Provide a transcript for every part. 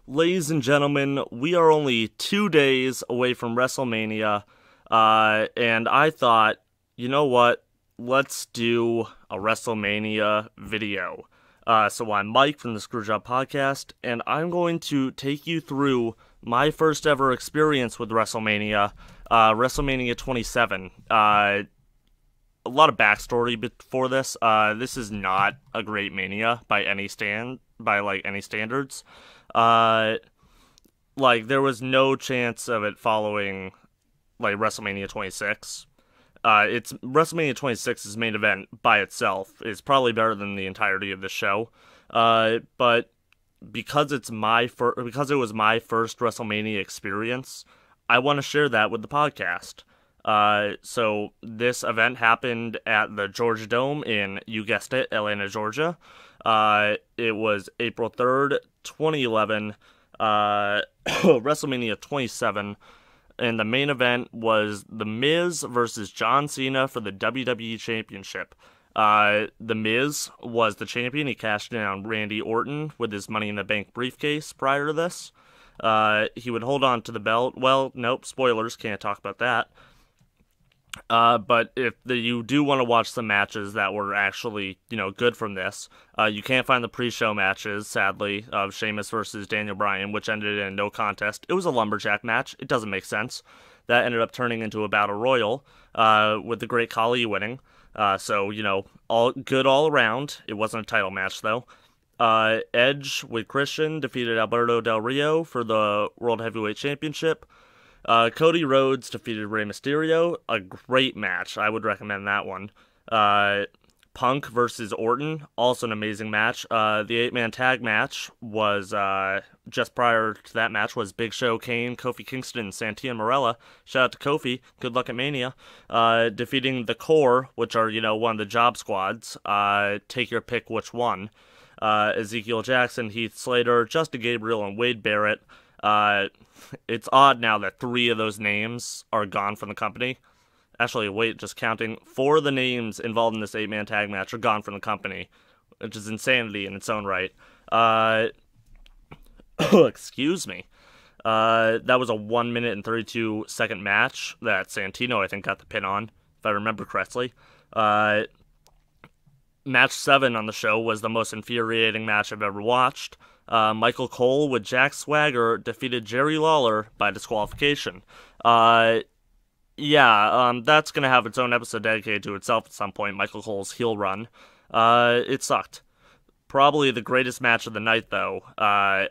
Ladies and gentlemen, we are only 2 days away from WrestleMania, and I thought, you know what? Let's do a WrestleMania video. So I'm Mike from the Screwjob podcast, and I'm going to take you through my first ever experience with WrestleMania, WrestleMania 27. A lot of backstory before this. This is not a great Mania by any standards. There was no chance of it following, WrestleMania 26. It's WrestleMania 26's main event by itself is probably better than the entirety of the show. But because it was my first WrestleMania experience, I want to share that with the podcast. So this event happened at the Georgia Dome in, you guessed it, Atlanta, Georgia. It was April 3rd, 2011, WrestleMania 27, and the main event was The Miz versus John Cena for the WWE Championship. The Miz was the champion. He cashed in on Randy Orton with his Money in the Bank briefcase prior to this. He would hold on to the belt. Well, nope, spoilers, can't talk about that. But if you do want to watch some matches that were actually, good from this, you can't find the pre-show matches, sadly, of Sheamus versus Daniel Bryan, which ended in no contest. It was a lumberjack match. It doesn't make sense. That ended up turning into a battle royal, with the Great Khali winning. So, all good all around. It wasn't a title match, though. Edge with Christian defeated Alberto Del Rio for the World Heavyweight Championship. Cody Rhodes defeated Rey Mysterio. A great match. I would recommend that one. Punk versus Orton. Also an amazing match. The 8-man tag match was, just prior to that match, was Big Show, Kane, Kofi Kingston, and Santino Marella. Shout out to Kofi. Good luck at Mania. Defeating the Core, which are, one of the job squads. Take your pick which one. Ezekiel Jackson, Heath Slater, Justin Gabriel, and Wade Barrett. It's odd now that 3 of those names are gone from the company. Actually, wait, just counting. 4 of the names involved in this 8-man tag match are gone from the company, which is insanity in its own right. Excuse me. That was a 1 minute and 32 second match that Santino, I think, got the pin on, if I remember correctly. Match 7 on the show was the most infuriating match I've ever watched. Michael Cole with Jack Swagger defeated Jerry Lawler by disqualification. That's gonna have its own episode dedicated to itself at some point, Michael Cole's heel run. It sucked. Probably the greatest match of the night, though.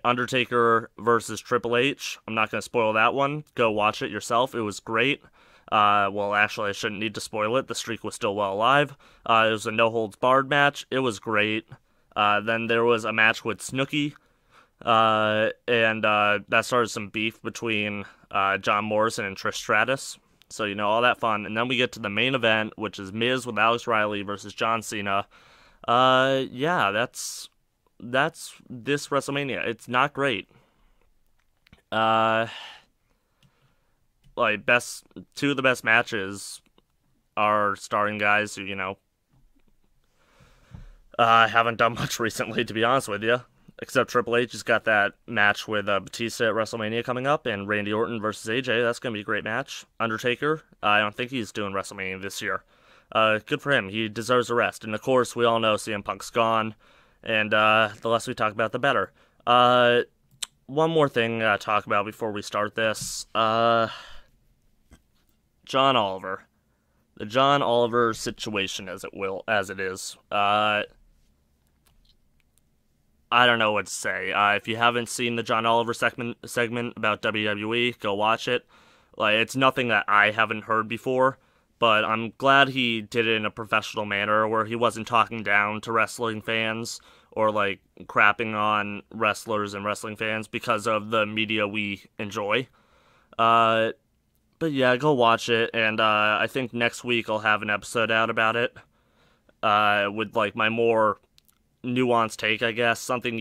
Undertaker versus Triple H. I'm not gonna spoil that one. Go watch it yourself. It was great. Well, actually, I shouldn't need to spoil it. The streak was still well alive. It was a no-holds-barred match. It was great. Then there was a match with Snooki. And that started some beef between John Morrison and Trish Stratus. So, all that fun. And then we get to the main event, which is Miz with Alex Riley versus John Cena. That's this WrestleMania. It's not great. Two of the best matches are starring guys who, haven't done much recently, to be honest with you. Except Triple H has got that match with Batista at WrestleMania coming up, and Randy Orton versus AJ. That's going to be a great match. Undertaker, I don't think he's doing WrestleMania this year. Good for him. He deserves a rest. And, of course, we all know CM Punk's gone, and the less we talk about, the better. One more thing to talk about before we start this. John Oliver. The John Oliver situation, as it is. I don't know what to say. If you haven't seen the John Oliver segment about WWE, go watch it. It's nothing that I haven't heard before, but I'm glad he did it in a professional manner where he wasn't talking down to wrestling fans or, crapping on wrestlers and wrestling fans because of the media we enjoy. But yeah, go watch it, and I think next week I'll have an episode out about it, with, my more nuanced take, I guess, something,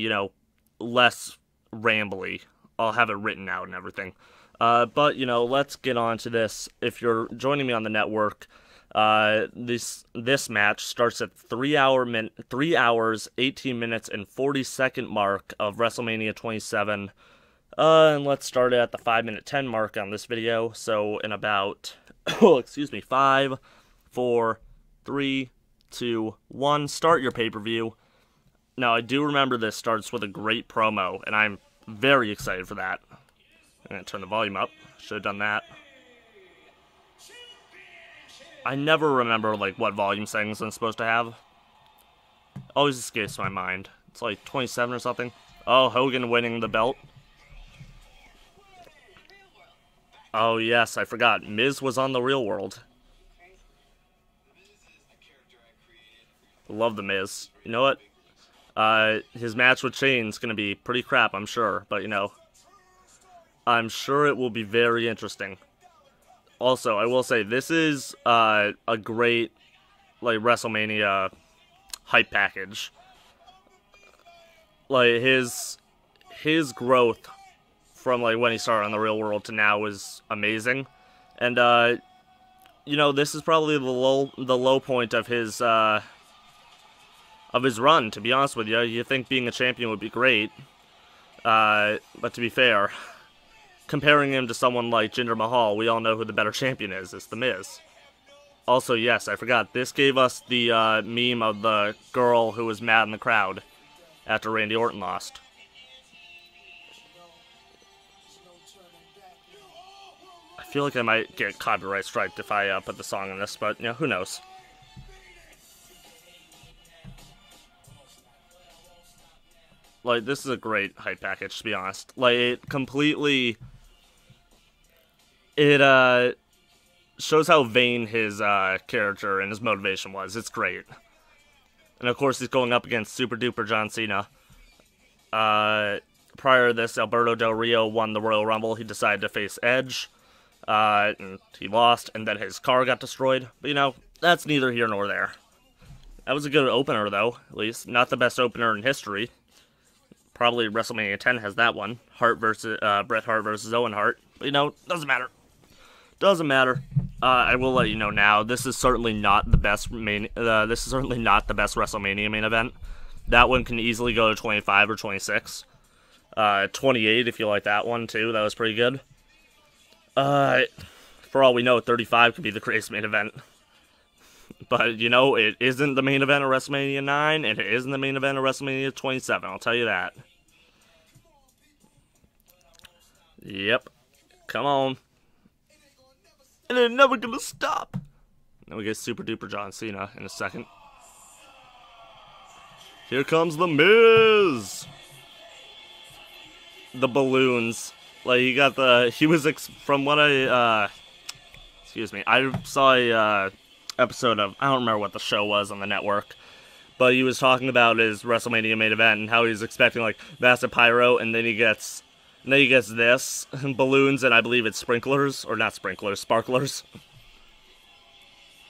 less rambly. I'll have it written out and everything. But, let's get on to this. If you're joining me on the network, this match starts at 3 hours, 18 minutes, and 40-second mark of WrestleMania 27. And let's start at the 5-minute 10 mark on this video. So in about, excuse me, 5, 4, 3, 2, 1, start your pay-per-view. Now, I do remember this starts with a great promo, and I'm very excited for that. I'm going to turn the volume up. Should have done that. I never remember, like, what volume settings I'm supposed to have. Always escapes my mind. It's like 27 or something. Oh, Hogan winning the belt. Oh, yes, I forgot. Miz was on The Real World. Love the Miz. You know what? His match with Shane's gonna be pretty crap, I'm sure. But, you know, I'm sure it will be very interesting. Also, I will say, this is a great, like, WrestleMania hype package. Like, his growth from, like, when he started on The Real World to now is amazing. And, you know, this is probably the low point of his run, to be honest with you. You think being a champion would be great. But to be fair, comparing him to someone like Jinder Mahal, we all know who the better champion is. It's The Miz. Also, yes, I forgot. This gave us the meme of the girl who was mad in the crowd after Randy Orton lost. I feel like I might get copyright striked if I put the song in this, but, you know, who knows. Like, this is a great hype package, to be honest. Like, it completely... It, shows how vain his, character and his motivation was. It's great. And, of course, he's going up against Super Duper John Cena. Prior to this, Alberto Del Rio won the Royal Rumble. He decided to face Edge. And he lost, and then his car got destroyed. But, you know, that's neither here nor there. That was a good opener, though, at least. Not the best opener in history. Probably WrestleMania X has that one. Bret Hart versus Owen Hart. But, you know, doesn't matter. Doesn't matter. I will let you know now. This is certainly not the best WrestleMania main event. That one can easily go to 25 or 26. 28 if you like that one too. That was pretty good. For all we know, 35 could be the greatest main event. But, you know, it isn't the main event of WrestleMania 9, and it isn't the main event of WrestleMania 27, I'll tell you that. Yep. Come on. And they're never gonna stop. Now we get Super Duper John Cena in a second. Here comes The Miz! The balloons. Like, from what I saw a, episode of, I don't remember what the show was on the network, but he was talking about his WrestleMania main event and how he's expecting, like, massive pyro, and then he gets this, balloons, and I believe it's sprinklers, or not sprinklers, sparklers.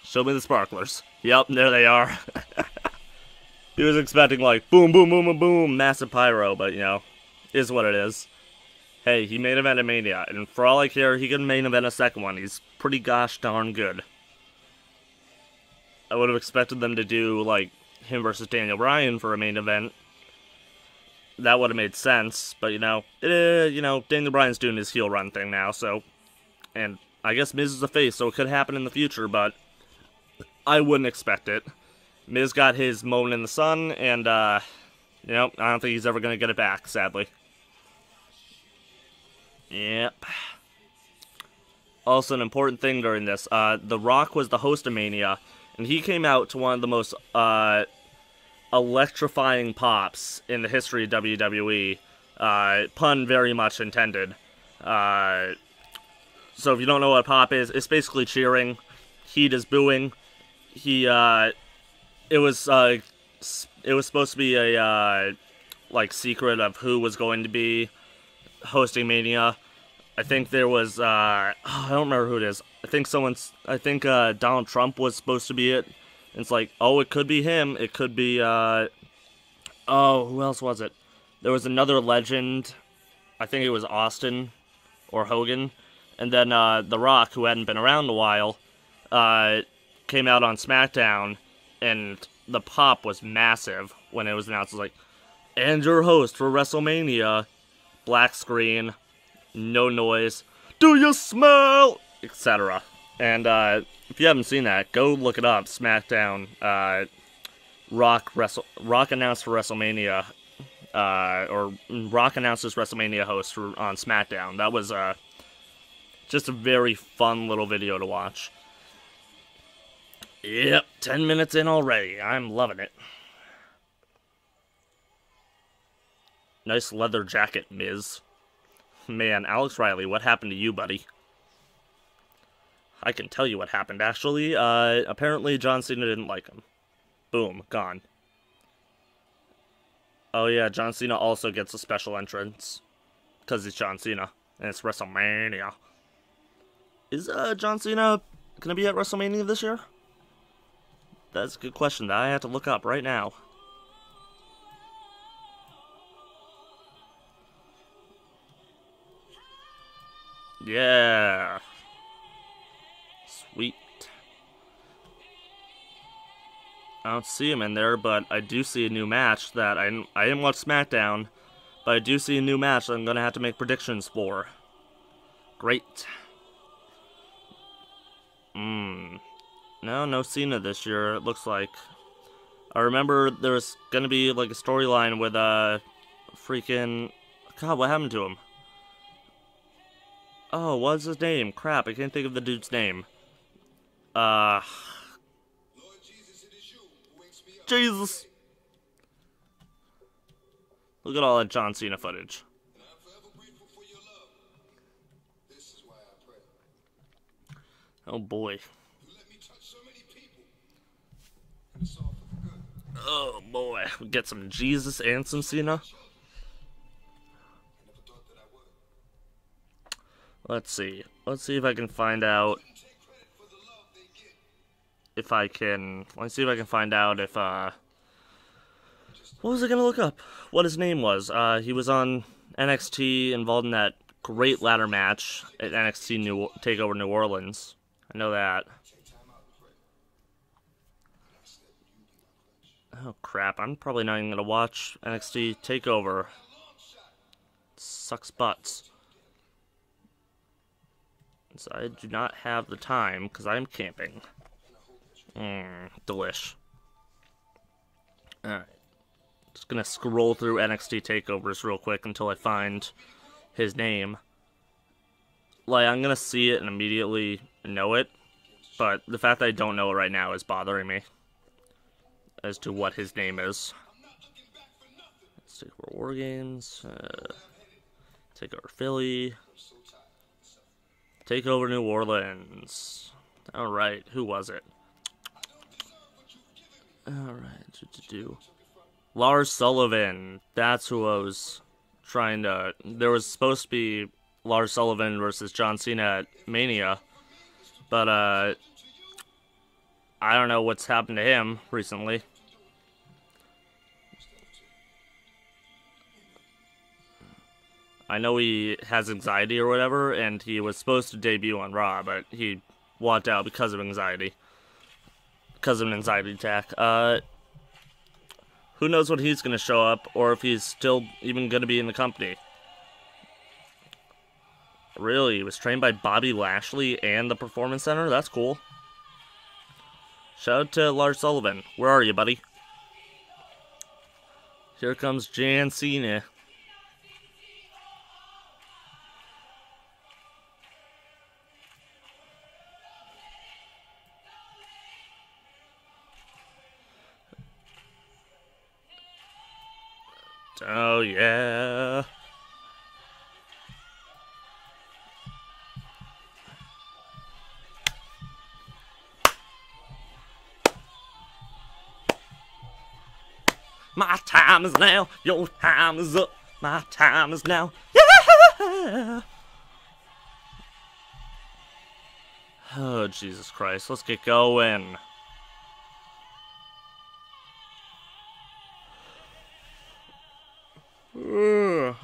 Show me the sparklers. Yep, there they are. He was expecting, like, boom, boom, boom, boom, boom, massive pyro, but, you know, is what it is. Hey, he main evented Mania, and for all I care, he can main event a second one. He's pretty gosh darn good. I would have expected them to do, like, him versus Daniel Bryan for a main event. That would have made sense, but, you know, Daniel Bryan's doing his heel run thing now, so, and I guess Miz is a face, so it could happen in the future, but I wouldn't expect it. Miz got his moment in the sun, and, you know, I don't think he's ever going to get it back, sadly. Yep. Also, an important thing during this, The Rock was the host of Mania, and he came out to one of the most, electrifying pops in the history of WWE. Pun very much intended. So if you don't know what a pop is, it's basically cheering. Heat is booing. It was supposed to be a, like, secret of who was going to be hosting Mania. I think there was, I don't remember who it is. I think Donald Trump was supposed to be it. And it's like, oh, it could be him. It could be, who else was it? There was another legend. I think it was Austin or Hogan. And then, The Rock, who hadn't been around in a while, came out on SmackDown, and the pop was massive when it was announced. It was like, and your host for WrestleMania, black screen, no noise, do you smell, etc. And if you haven't seen that, go look it up. SmackDown, Rock announced for WrestleMania, or Rock announced as WrestleMania host on SmackDown. That was just a very fun little video to watch. Yep, 10 minutes in already. I'm loving it. Nice leather jacket, Miz. Man, Alex Riley, what happened to you, buddy? I can tell you what happened, actually. Apparently John Cena didn't like him. Boom, gone. Oh yeah, John Cena also gets a special entrance. Because he's John Cena. And it's WrestleMania. Is John Cena gonna be at WrestleMania this year? That's a good question that I have to look up right now. Yeah. Sweet. I don't see him in there, but I do see a new match that I didn't watch SmackDown, but I do see a new match that I'm gonna have to make predictions for. Great. No Cena this year, it looks like. I remember there's gonna be like a storyline with freaking... God, what happened to him? Oh, what's his name? Crap, I can't think of the dude's name. Jesus! Look at all that John Cena footage. Oh boy. Oh boy, we get some Jesus and some Cena. Let's see if I can find out if I can... Let's see if I can find out if, what was I gonna look up? What his name was. He was on NXT, involved in that great ladder match at NXT TakeOver New Orleans. I know that. Oh crap, I'm probably not even gonna watch NXT TakeOver. Sucks butts. So I do not have the time, because I'm camping. Delish. Alright. Just gonna scroll through NXT TakeOvers real quick until I find his name. Like, I'm gonna see it and immediately know it, but the fact that I don't know it right now is bothering me. As to what his name is. Let's take over War Games. Take over Philly. Take over New Orleans. Alright, who was it? Alright, Lars Sullivan. That's who I was trying to... There was supposed to be Lars Sullivan versus John Cena at Mania. But, I don't know what's happened to him recently. I know he has anxiety or whatever, and he was supposed to debut on Raw, but he walked out because of anxiety. Because of an anxiety attack. Who knows when he's going to show up, or if he's still even going to be in the company. Really? He was trained by Bobby Lashley and the Performance Center? That's cool. Shout out to Lars Sullivan. Where are you, buddy? Here comes John Cena. Oh, yeah. My time is now, your time is up, my time is now, yeah! Oh, Jesus Christ, let's get going.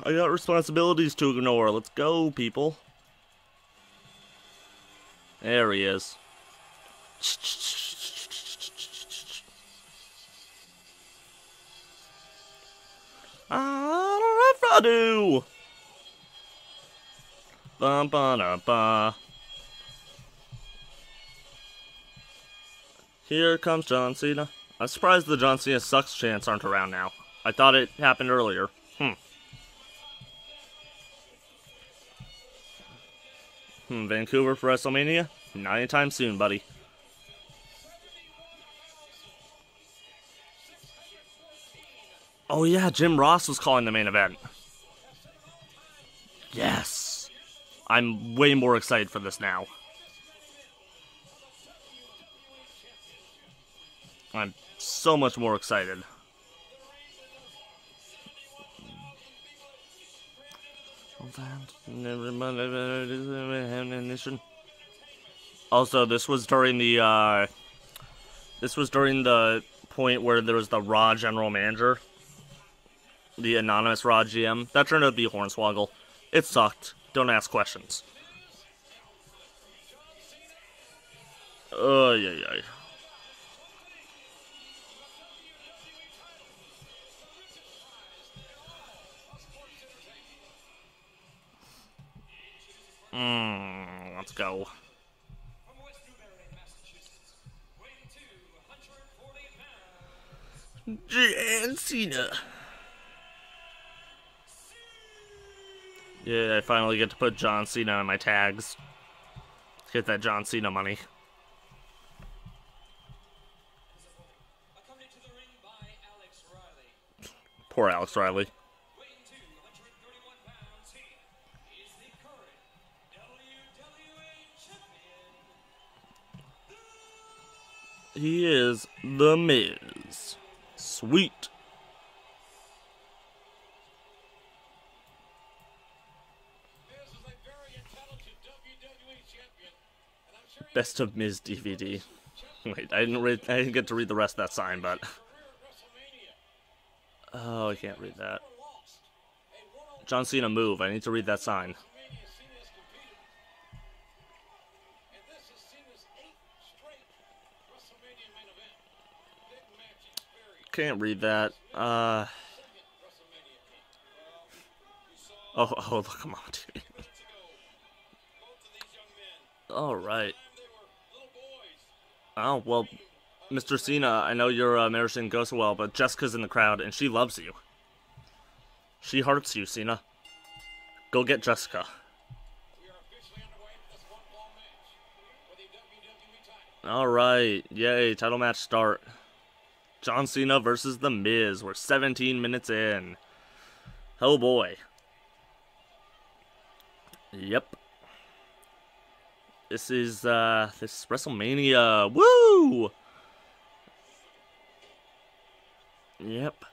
I got responsibilities to ignore. Let's go, people. There he is. Alright, Fadu! Ba ba da ba. Here comes John Cena. I'm surprised the John Cena sucks chants aren't around now. I thought it happened earlier. Vancouver for WrestleMania? Not anytime soon, buddy. Oh yeah, Jim Ross was calling the main event. Yes. I'm way more excited for this now. I'm so much more excited. Also, this was during the point where there was the Raw general manager, the anonymous Raw GM. That turned out to be Hornswoggle. It sucked. Don't ask questions. Oh yeah. Let's go. John Cena. Yeah, I finally get to put John Cena on my tags. Get that John Cena money. Poor Alex Riley. He is The Miz. Sweet. Best of Miz DVD. Wait, I didn't get to read the rest of that sign, but oh, I can't read that. John Cena move. I need to read that sign. Can't read that. Oh, look, come on, dude. Alright. Oh, well, Mr. Cena, I know your marriage didn't go so well, but Jessica's in the crowd, and she loves you. She hearts you, Cena. Go get Jessica. Alright, yay, title match start. John Cena versus The Miz. We're 17 minutes in. Oh boy. Yep. This is WrestleMania. Woo! Yep.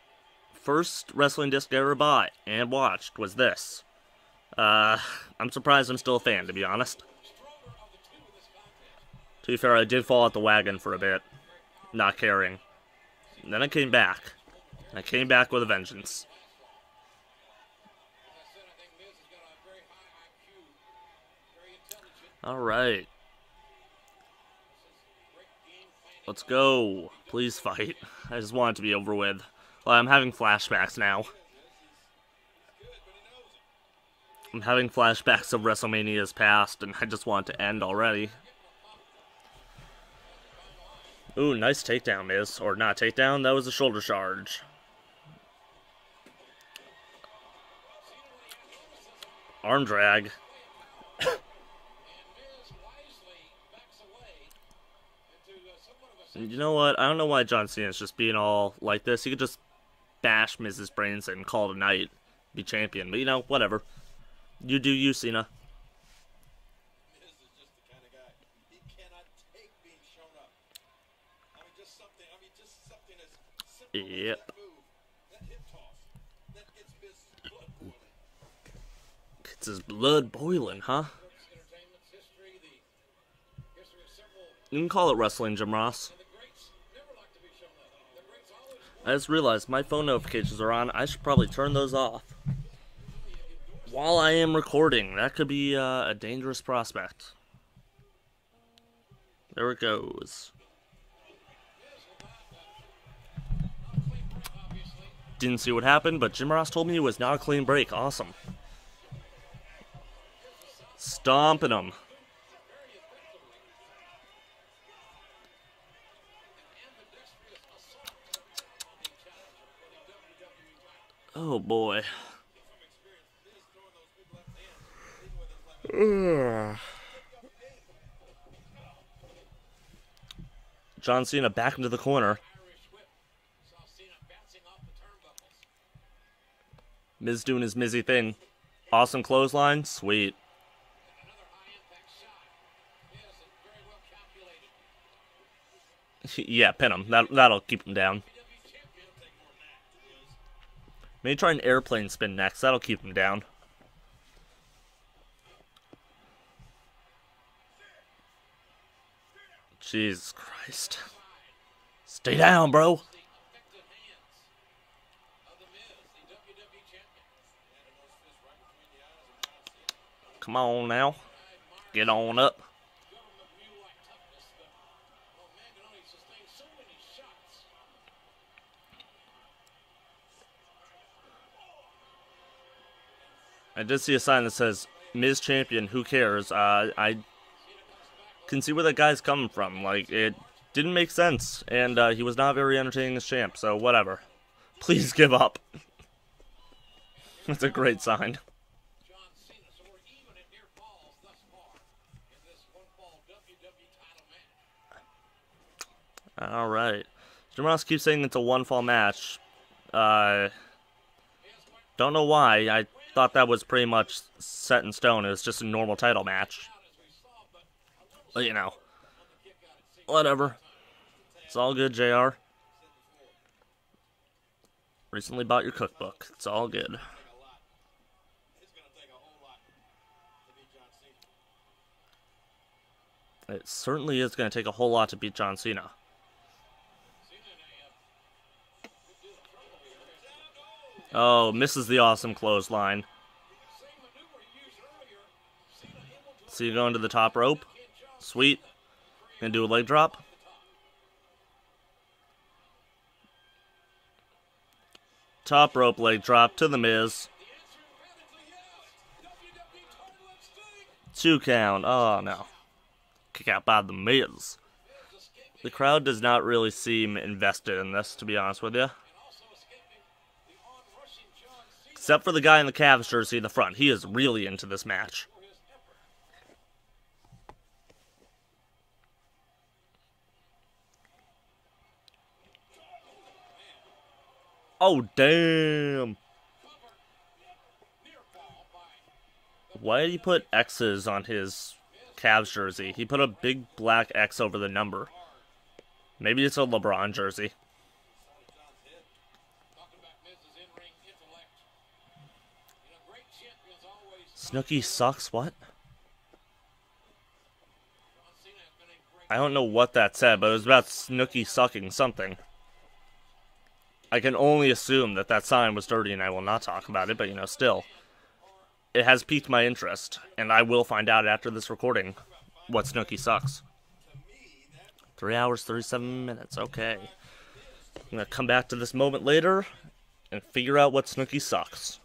First wrestling disc I ever bought and watched was this. I'm surprised I'm still a fan, to be honest. To be fair, I did fall out the wagon for a bit, not caring. And then I came back. I came back with a vengeance. Alright. Let's go. Please fight. I just want it to be over with. Well, I'm having flashbacks now. I'm having flashbacks of WrestleMania's past, and I just want it to end already. Ooh, nice takedown, Miz. Or not takedown, that was a shoulder charge. Arm drag. You know what? I don't know why John Cena's just being all like this. He could just bash Miz's brains and call it a night. Be champion. But, you know, whatever. You do you, Cena. Yep. It's his blood boiling, huh? You can call it wrestling, Jim Ross. I just realized my phone notifications are on. I should probably turn those off while I am recording. That could be a dangerous prospect. There it goes. Didn't see what happened, but Jim Ross told me it was not a clean break. Awesome. stomping him. Oh boy. John Cena back into the corner. Miz doing his Mizzy thing. Awesome clothesline. Sweet. Yeah, pin him. That'll keep him down. Maybe try an airplane spin next. That'll keep him down. Jesus Christ. Stay down, bro. Come on now. Get on up. I did see a sign that says, Miz Champion, who cares? I can see where that guy's coming from. Like, it didn't make sense, and he was not very entertaining as champ, so whatever. Please give up. That's a great sign. Alright. Jim Ross keeps saying it's a one-fall match. Don't know why. I thought that was pretty much set in stone. It was just a normal title match. But, you know. Whatever. It's all good, JR. Recently bought your cookbook. It's all good. It certainly is going to take a whole lot to beat John Cena. Oh, misses the awesome clothesline. See you going to the top rope. Sweet. Gonna do a leg drop. Top rope leg drop to the Miz. 2 count. Oh no. Kick out by the Miz. The crowd does not really seem invested in this, to be honest with you. Except for the guy in the Cavs jersey in the front. He is really into this match. Oh, damn. Why did he put X's on his Cavs jersey? He put a big black X over the number. Maybe it's a LeBron jersey. Snooki sucks, what? I don't know what that said, but it was about Snooki sucking something. I can only assume that that sign was dirty and I will not talk about it, but you know, still. It has piqued my interest, and I will find out after this recording what Snooki sucks. 3 hours, 37 minutes, okay. I'm gonna come back to this moment later and figure out what Snooki sucks.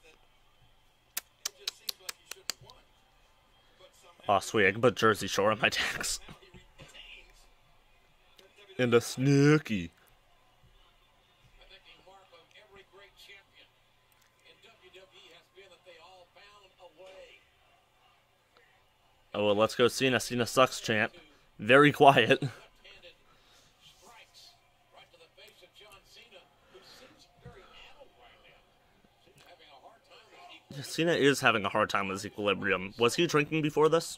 Oh, sweet, I can put Jersey Shore on my tags. And a Snooki. Oh, well, let's go Cena. Cena sucks chant. Very quiet. Cena is having a hard time with his equilibrium. Was he drinking before this?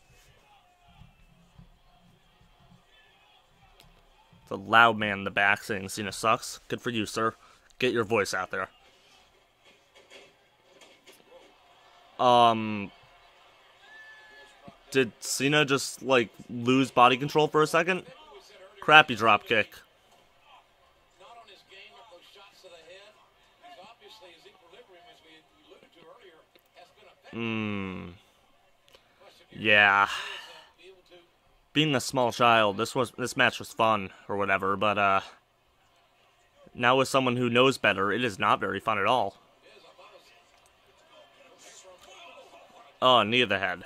The loud man in the back saying Cena sucks. Good for you, sir. Get your voice out there. Did Cena just, like, lose body control for a second? Crappy dropkick. Yeah. Being a small child, this match was fun, or whatever, but, now with someone who knows better, it is not very fun at all. Oh, knee of the head.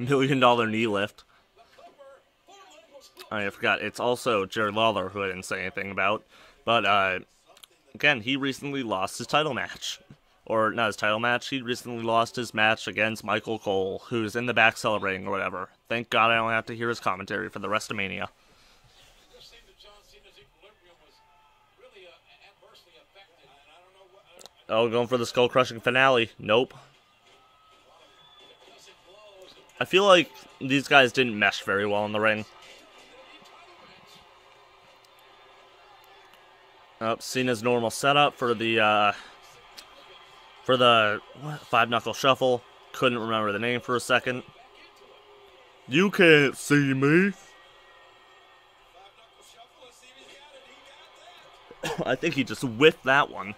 $1 million knee lift. I forgot, it's also Jerry Lawler, who I didn't say anything about. But, again, he recently lost his title match. Or, not his title match, he recently lost his match against Michael Cole, who's in the back celebrating or whatever. Thank God I don't have to hear his commentary for the rest of Mania. Oh, going for the skull-crushing finale. Nope. I feel like these guys didn't mesh very well in the ring. Oh, Cena's normal setup for the five-knuckle shuffle. Couldn't remember the name for a second. You can't see me. I think he just whiffed that one.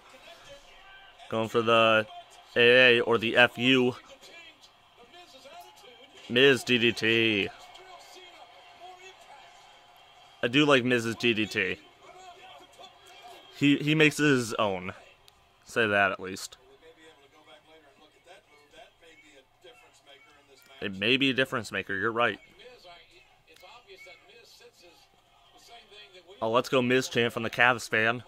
Going for the AA or the FU. Miz DDT. I do like Miz's DDT. He makes it his own. Say that at least. It may be a difference maker, you're right. Oh, let's go Miz chant from the Cavs fan.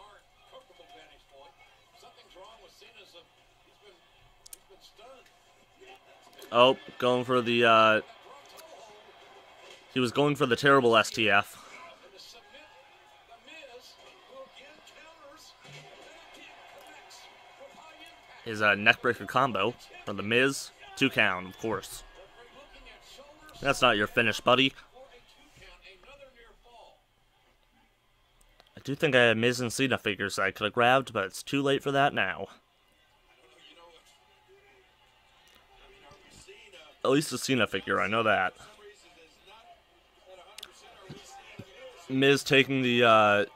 Oh, going for the, he was going for the terrible STF. His neckbreaker combo from the Miz. 2 count, of course. That's not your finish, buddy. I do think I had Miz and Cena figures I could have grabbed, but it's too late for that now. At least a Cena figure, I know that. Miz taking the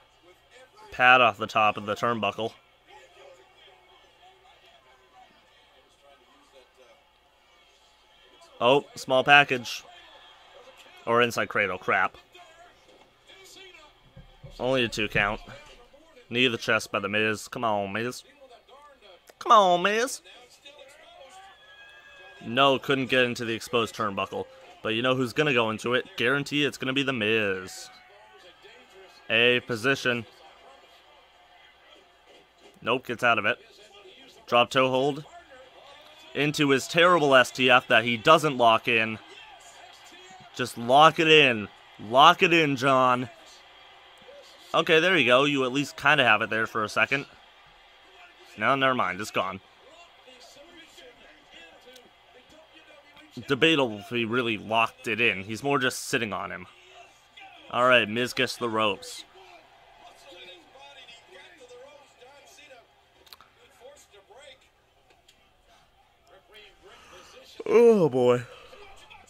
pad off the top of the turnbuckle. Oh, small package. Or inside cradle, crap. Only a 2 count. Knee to the chest by the Miz. Come on, Miz. Come on, Miz. No, couldn't get into the exposed turnbuckle. But you know who's gonna go into it? Guarantee it's gonna be the Miz. A position. Nope, gets out of it. Drop toe hold. Into his terrible STF that he doesn't lock in. Just lock it in. Lock it in, John. Okay, there you go. You at least kind of have it there for a second. No, never mind. It's gone. Debatable if he really locked it in. He's more just sitting on him. Alright, Miz gets the ropes. Oh boy.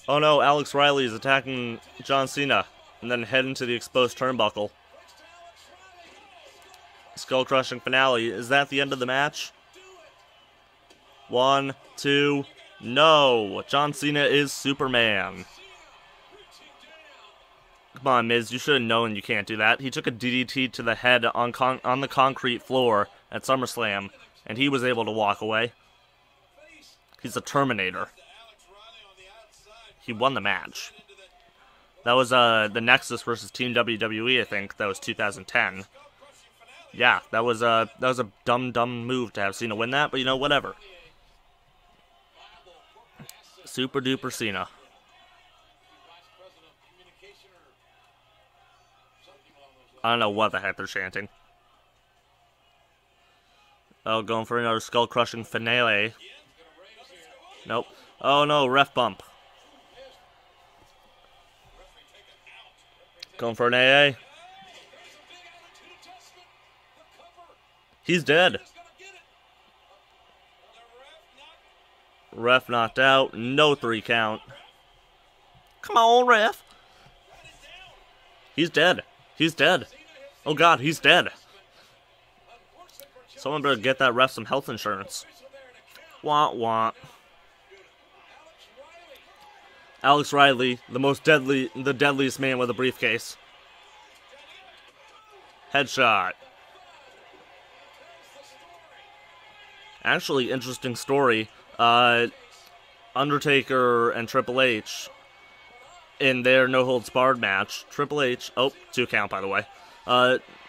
Oh no, Alex Riley is attacking John Cena and then heading to the exposed turnbuckle. Skull crushing finale. Is that the end of the match? 1, 2, no. John Cena is Superman. Come on, Miz, you should have known you can't do that. He took a DDT to the head on the concrete floor at SummerSlam, and he was able to walk away. He's a Terminator. He won the match. That was the Nexus versus Team WWE, I think. That was 2010. Yeah, that was a dumb move to have Cena win that, but you know, whatever. Super duper Cena. I don't know what the heck they're chanting. Oh, going for another skull-crushing finale. Nope. Oh no, ref bump. Going for an AA. He's dead. Ref knocked out. No 3 count. Come on, ref. He's dead. He's dead. Oh god, he's dead. Someone better get that ref some health insurance. Wah wah. Alex Riley, the deadliest man with a briefcase. Headshot. Actually, interesting story. Undertaker and Triple H in their no-holds-barred match, Triple H... Oh, 2 count, by the way.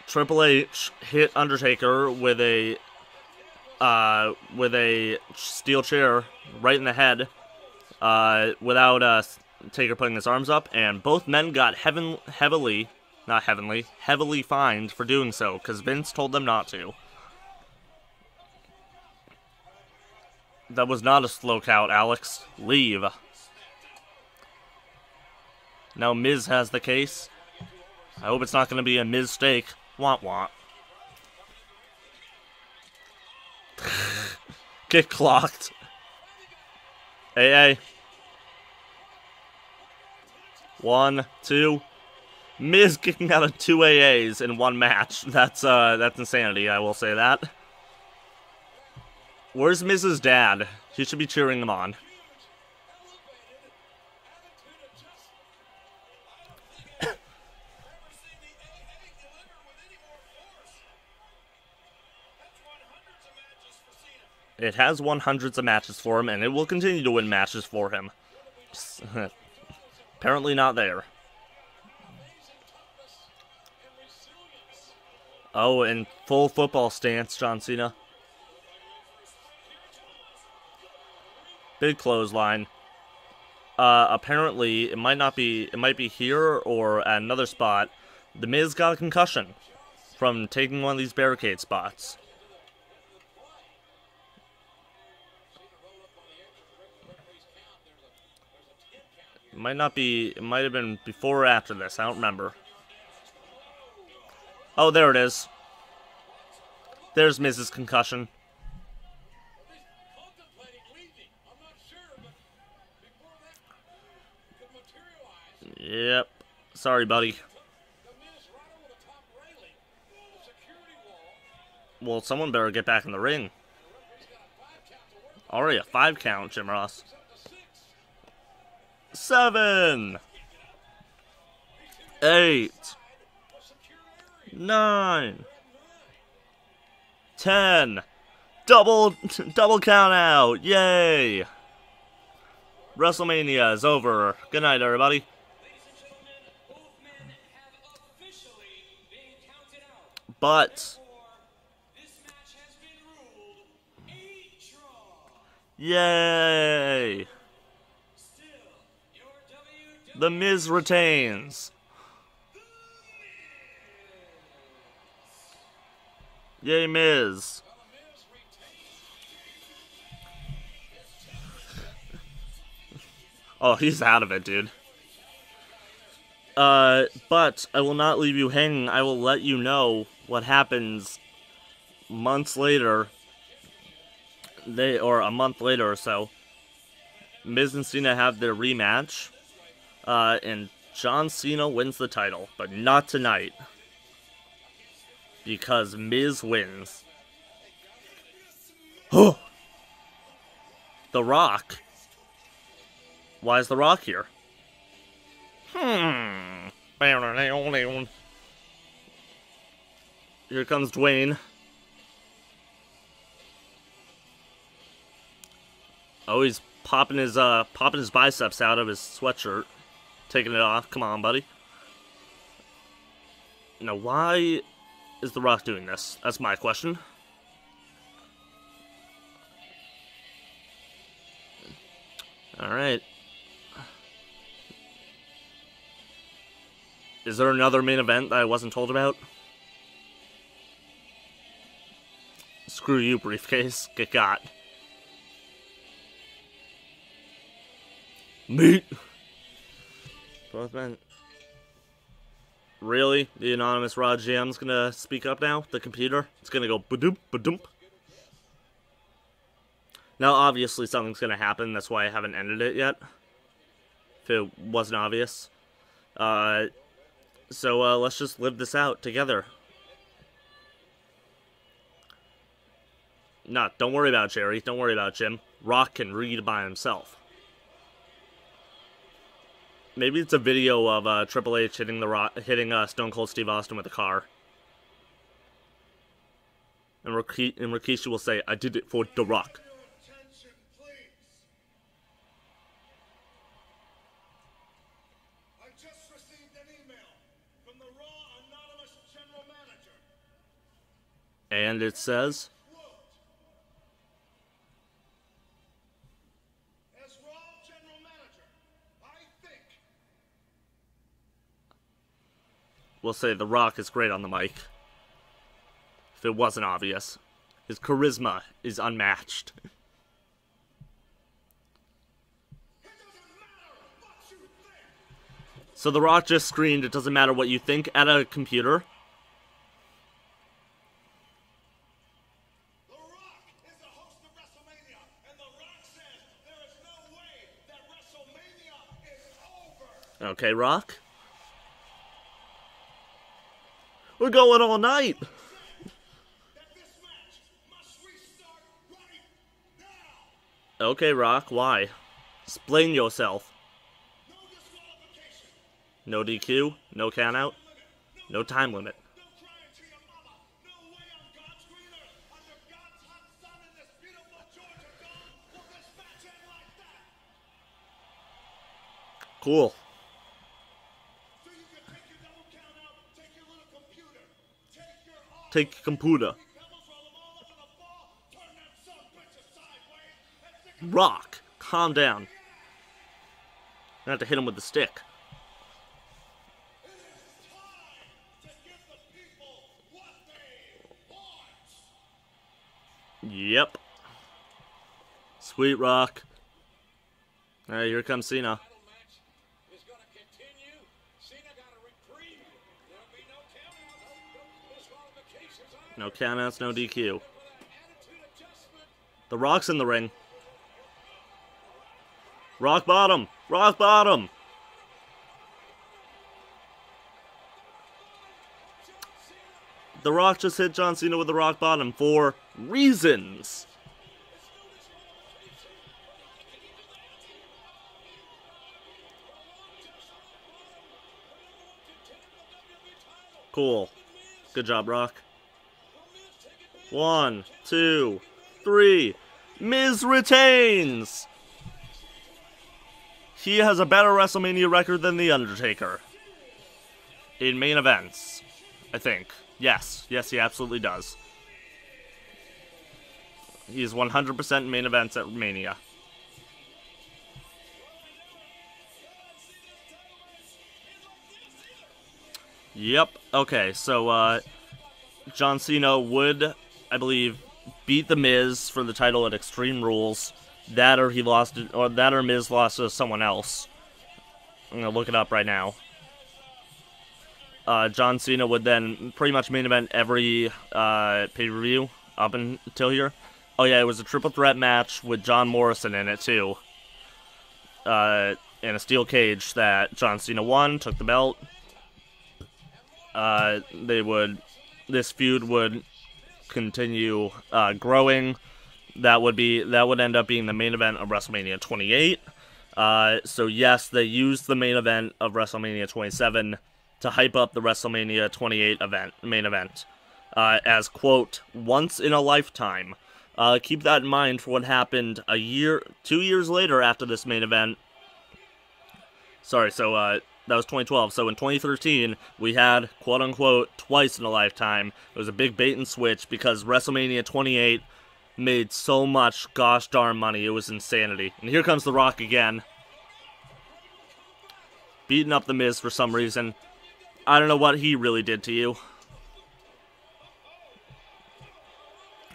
Triple H hit Undertaker with a steel chair right in the head without Taker putting his arms up, and both men got heavily fined for doing so, because Vince told them not to. That was not a slow count, Alex. Leave. Now Miz has the case. I hope it's not going to be a Miz stake. Want. Get clocked. AA. 1, 2. Miz kicking out of 2 AAs in one match. That's insanity, I will say that. Where's Miz's dad? He should be cheering him on. It has won hundreds of matches for him, and it will continue to win matches for him. Apparently not there. Oh, in full football stance, John Cena. Big clothesline. Apparently, it might be here or at another spot. The Miz got a concussion from taking one of these barricade spots. It might have been before or after this, I don't remember. Oh, there it is. There's Miz's concussion. Yep. Sorry, buddy. Well, someone better get back in the ring. Already a 5 count, Jim Ross. 7, 8, 9, 10. Double count out. Yay. WrestleMania is over. Good night, everybody. But yay. The Miz retains. Yay, Miz. Oh, he's out of it, dude. But I will not leave you hanging. I will let you know what happens months later. Or a month later or so. Miz and Cena have their rematch. And John Cena wins the title, but not tonight. Because Miz wins. The Rock? Why is The Rock here? Here comes Dwayne. Oh, he's popping his biceps out of his sweatshirt. Taking it off. Come on, buddy. Now, why is The Rock doing this? That's my question. Alright. Is there another main event that I wasn't told about? Screw you, briefcase. Get got. Meat. Both men. Really? The anonymous Rod Jam's gonna speak up now? The computer? It's gonna go ba-doop, ba-doomp. Now, obviously, something's gonna happen. That's why I haven't ended it yet. If it wasn't obvious. So let's just live this out together. Nah, don't worry about Jerry. Don't worry about Jim. Rock can read by himself. Maybe it's a video of Triple H hitting Stone Cold Steve Austin with a car. And Rikishi will say, "I did it for The Rock." And it says, as Raw General Manager, I think. we'll say The Rock is great on the mic. If it wasn't obvious. His charisma is unmatched. So The Rock just screamed, "It doesn't matter what you think," at a computer. The Rock is the host of WrestleMania, and The Rock says there is no way that WrestleMania is over. Okay, Rock. We're going all night. That this match must restart right now. Okay, Rock, why? Explain yourself. No disqualification. No DQ, no countout, no time limit. No crying to your mama. No way on God's green earth, under God's hot sun in this beautiful Georgia dome, will this match end like that. Cool. So you can take your double count out, take your little computer, Take your computer. pebbles, roll them all up in a ball, turn that son of a bitch sideways, and stick a Rock, calm down. I have to hit him with the stick. to give the people what they want. Yep. Sweet Rock. Alright, here comes Cena. Title match is going to continue. Cena got a reprieve. There'll be no countouts, no disqualifications. No countouts, no DQ. With an attitude adjustment. The Rock's in the ring. Rock bottom! Rock bottom! The Rock just hit John Cena with the Rock bottom for reasons. Cool. Good job, Rock. 1, 2, 3. Miz retains! He has a better WrestleMania record than The Undertaker. In main events, I think. Yes, he absolutely does. He's 100% main events at Mania. Yep, okay, so, John Cena would, I believe, beat The Miz for the title at Extreme Rules. That or he lost it, or that or Miz lost to someone else. I'm gonna look it up right now. John Cena would then pretty much main event every pay-per-view up until here. Oh yeah, it was a triple threat match with John Morrison in it too. In a steel cage that John Cena won, took the belt. This feud would continue growing. That would end up being the main event of WrestleMania 28. So yes, they used the main event of WrestleMania 27 to hype up the WrestleMania 28 main event, as quote, once in a lifetime. Keep that in mind for what happened 2 years later after this main event. Sorry, so that was 2012. So in 2013, we had quote unquote twice in a lifetime. It was a big bait and switch because WrestleMania 28 made so much gosh darn money. It was insanity. And here comes The Rock again, beating up The Miz for some reason. I don't know what he really did to you.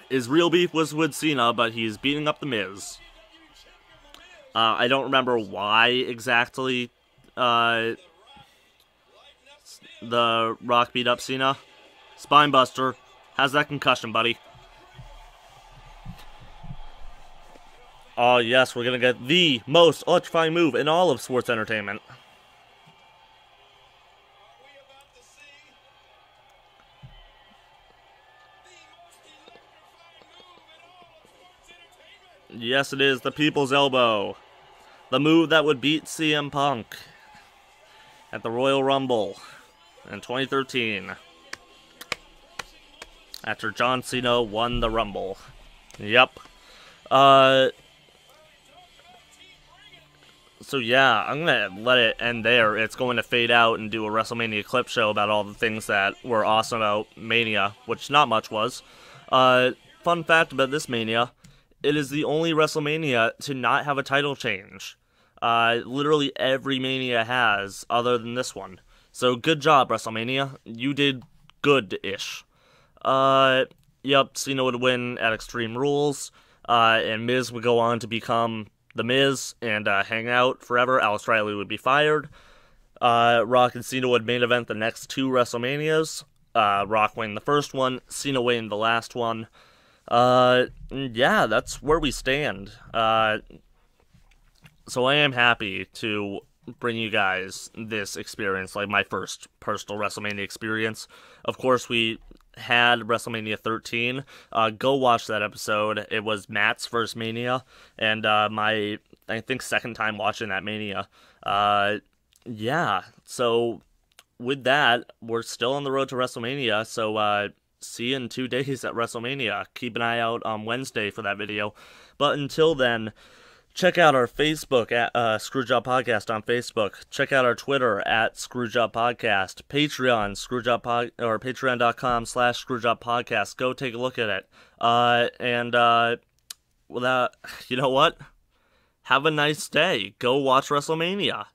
His real beef was with Cena, but he's beating up The Miz. I don't remember why exactly The Rock beat up Cena. Spinebuster. How's that concussion, buddy? Oh yes, we're gonna get the most electrifying move in all of sports entertainment. Yes, it is the People's Elbow. The move that would beat CM Punk at the Royal Rumble in 2013. After John Cena won the Rumble. So yeah, I'm gonna let it end there. It's going to fade out and do a WrestleMania clip show about all the things that were awesome about Mania, which not much was. Fun fact about this Mania, it is the only WrestleMania to not have a title change. Literally every Mania has, other than this one. So good job, WrestleMania. You did good-ish. Yep, Cena would win at Extreme Rules, and Miz would go on to become The Miz and hang out forever. Alex Riley would be fired. Rock and Cena would main event the next 2 WrestleManias. Rock winning the first one, Cena winning the last one. Yeah, that's where we stand. So I am happy to bring you guys this experience, like my first personal WrestleMania experience. Of course, we had WrestleMania 13. Go watch that episode. It was Matt's first Mania, and my, I think, second time watching that Mania. Yeah, so with that, we're still on the road to WrestleMania, so see you in 2 days at WrestleMania. Keep an eye out on Wednesday for that video. But until then, check out our Facebook at Screwjob Podcast on Facebook. Check out our Twitter at Screwjob Podcast. Patreon, or patreon.com/Screwjob Podcast. Go take a look at it. You know what? Have a nice day. Go watch WrestleMania.